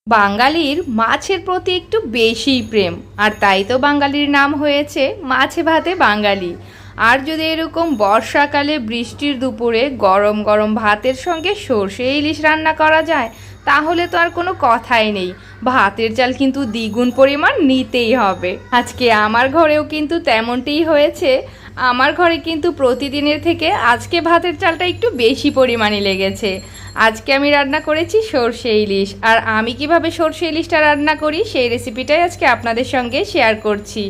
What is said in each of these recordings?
বাঙালির মাছের প্রতি একটু বেশিই প্রেম, আর তাই তো বাঙালির নাম হয়েছে মাছে ভাতে বাঙালি। আর যদি এরকম বর্ষাকালে বৃষ্টির দুপুরে গরম গরম ভাতের সঙ্গে সর্ষে ইলিশ রান্না করা যায়, তাহলে তো আর কোনো কথাই নেই। ভাতের চাল কিন্তু দ্বিগুণ পরিমাণ নিতেই হবে। আজকে আমার ঘরেও কিন্তু তেমনটিই হয়েছে। আমার ঘরে কিন্তু প্রতিদিনের থেকে আজকে ভাতের চালটা একটু বেশি পরিমাণে লেগেছে। আজকে আমি রান্না করেছি সর্ষে ইলিশ, আর আমি কিভাবে সর্ষে ইলিশটা রান্না করি সেই রেসিপিটাই আজকে আপনাদের সঙ্গে শেয়ার করছি।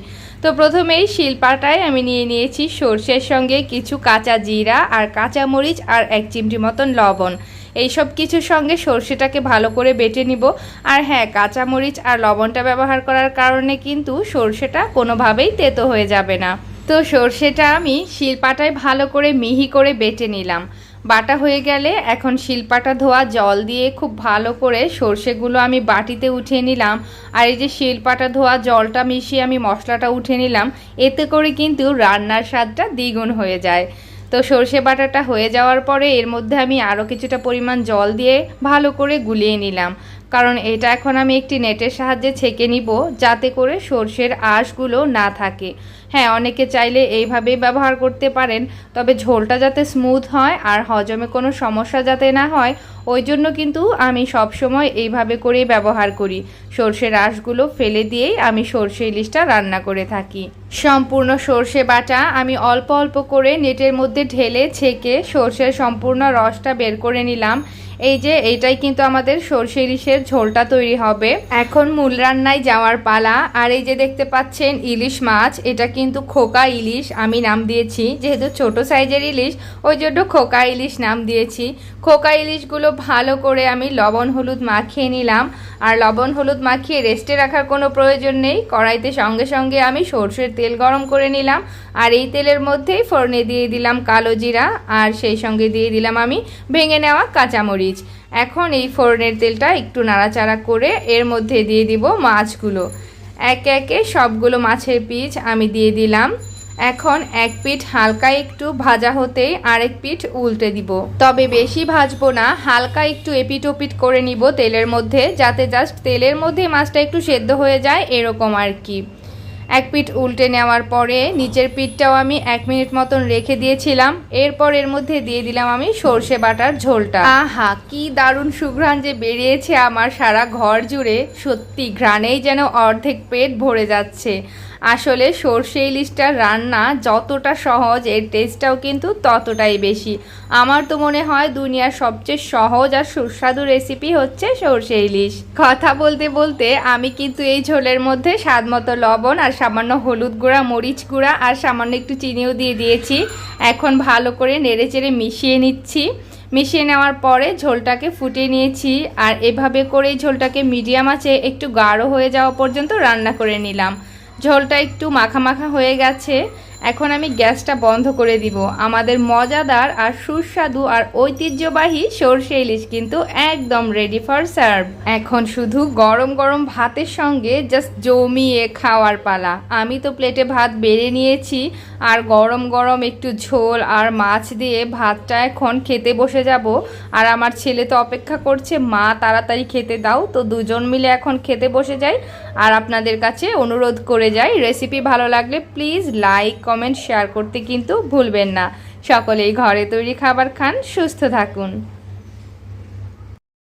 তো প্রথমেই শিলপাটায় আমি নিয়ে নিয়েছি সর্ষের সঙ্গে কিছু কাঁচা জিরা আর কাঁচা মরিচ আর 1 চিমটি মতন লবণ। এই সব কিছুর সঙ্গে সর্ষেটাকে ভালো করে বেটে নিব। আর হ্যাঁ, কাঁচা মরিচ আর লবণটা ব্যবহার করার কারণে কিন্তু সর্ষেটা কোনোভাবেই তেতো হয়ে যাবে না। তো সর্ষেটা আমি শিলপাটায় ভালো করে মিহি করে বেটে নিলাম। বাটা হয়ে গেলে এখন শিলপাটা ধোয়া জল দিয়ে খুব ভালো করে সর্ষেগুলো আমি বাটিতে উঠিয়ে নিলাম। আর এই যে শিলপাটা ধোয়া জলটা মিশিয়ে আমি মশলাটা উঠে নিলাম, এতে করে কিন্তু রান্নার স্বাদটা দ্বিগুণ হয়ে যায়। তো সর্ষে বাটাটা হয়ে যাওয়ার পরে এর মধ্যে আমি আরও কিছুটা পরিমাণ জল দিয়ে ভালো করে গুলিয়ে নিলাম, কারণ এটা এখন আমি একটি নেটের সাহায্যে ছেঁকে নিব, যাতে করে সর্ষের আঁশগুলো না থাকে। হ্যাঁ, অনেকে চাইলে এইভাবেই ব্যবহার করতে পারেন, তবে ঝোলটা যাতে স্মুথ হয় আর হজমে কোনো সমস্যা যাতে না হয়, ওই জন্য কিন্তু আমি সব সময় এইভাবে করেই ব্যবহার করি। সর্ষের আঁশগুলো ফেলে দিয়েই আমি সর্ষে ইলিশটা রান্না করে থাকি। সম্পূর্ণ সর্ষে বাটা আমি অল্প অল্প করে নেটের মধ্যে ঢেলে ছেঁকে সর্ষের সম্পূর্ণ রসটা বের করে নিলাম। এই যে এইটাই কিন্তু আমাদের সর্ষে ইলিশের ঝোলটা তৈরি হবে। এখন মূল রান্নায় যাওয়ার পালা। আর এই যে দেখতে পাচ্ছেন ইলিশ মাছ, এটা কিন্তু খোকা ইলিশ আমি নাম দিয়েছি, যেহেতু ছোট সাইজের ইলিশ ওই জন্য খোকা ইলিশ নাম দিয়েছি। খোকা ইলিশগুলো ভালো করে আমি লবণ হলুদ মাখিয়ে নিলাম। আর লবণ হলুদ মাখিয়ে রেস্টে রাখার কোনো প্রয়োজন নেই। কড়াইতে সঙ্গে সঙ্গে আমি সর্ষের তেল গরম করে নিলাম, আর এই তেলের মধ্যেই ফোড়নে দিয়ে দিলাম কালো জিরা, আর সেই সঙ্গে দিয়ে দিলাম আমি ভেঙে নেওয়া কাঁচামরিচ। এখন এই ফোড়নের তেলটা একটু নাড়াচাড়া করে এর মধ্যে দিয়ে দিব মাছগুলো। একে একে সবগুলো মাছের পিস আমি দিয়ে দিলাম। এখন এক পিঠ হালকা একটু ভাজা হতেই আরেক পিঠ উল্টে দিব, তবে বেশি ভাজবো না, হালকা একটু এপিট ওপিট করে নিব তেলের মধ্যে, যাতে জাস্ট তেলের মধ্যে মাছটা একটু সেদ্ধ হয়ে যায়, এরকম আর কি। এক পিঠ উল্টে নেওয়ার পরে নিচের পিঠটাও আমি 1 মিনিট মতন রেখে দিয়েছিলাম। এরপর এর মধ্যে দিয়ে দিলাম আমি সর্ষে বাটার ঝোলটা। আহা, কি দারুণ সুঘ্রাণ যে বেরিয়েছে আমার সারা ঘর জুড়ে, সত্যি ঘ্রাণেই যেন অর্ধেক পেট ভরে যাচ্ছে। আসলে সর্ষে ইলিশটা রান্না যতটা সহজ, এর টেস্টটাও কিন্তু ততটাই বেশি। আমার তো মনে হয় দুনিয়ার সবচেয়ে সহজ আর সুস্বাদু রেসিপি হচ্ছে সর্ষে ইলিশ। কথা বলতে বলতে আমি কিন্তু এই ঝোলের মধ্যে স্বাদ মতো লবণ আর সামান্য হলুদ গুঁড়া, মরিচ গুঁড়া আর সামান্য একটু চিনিও দিয়ে দিয়েছি। এখন ভালো করে নেড়েচেড়ে মিশিয়ে নিচ্ছি। মিশিয়ে নেওয়ার পরে ঝোলটাকে ফুটিয়ে নিয়েছি, আর এভাবে করেই ঝোলটাকে মিডিয়াম আঁচে একটু গাঢ় হয়ে যাওয়া পর্যন্ত রান্না করে নিলাম। ঝোলটা একটু মাখা মাখা হয়ে গেছে। এখন আমি গ্যাসটা বন্ধ করে দিব। আমাদের মজাদার আর সুস্বাদু আর ঐতিহ্যবাহী সর্ষে ইলিশ কিন্তু একদম রেডি ফর সার্ভ। এখন শুধু গরম গরম ভাতের সঙ্গে জাস্ট জমিয়ে খাওয়ার পালা। আমি তো প্লেটে ভাত বেড়ে নিয়েছি, আর গরম গরম একটু ঝোল আর মাছ দিয়ে ভাতটা এখন খেতে বসে যাব। আর আমার ছেলে তো অপেক্ষা করছে, মা তাড়াতাড়ি খেতে দাও। তো দুজন মিলে এখন খেতে বসে যাই। আর আপনাদের কাছে অনুরোধ করে যাই, রেসিপি ভালো লাগলে প্লিজ লাইক কমেন্ট শেয়ার করতে কিন্তু ভুলবেন না। সকলেই ঘরে তৈরি খাবার খান, সুস্থ থাকুন।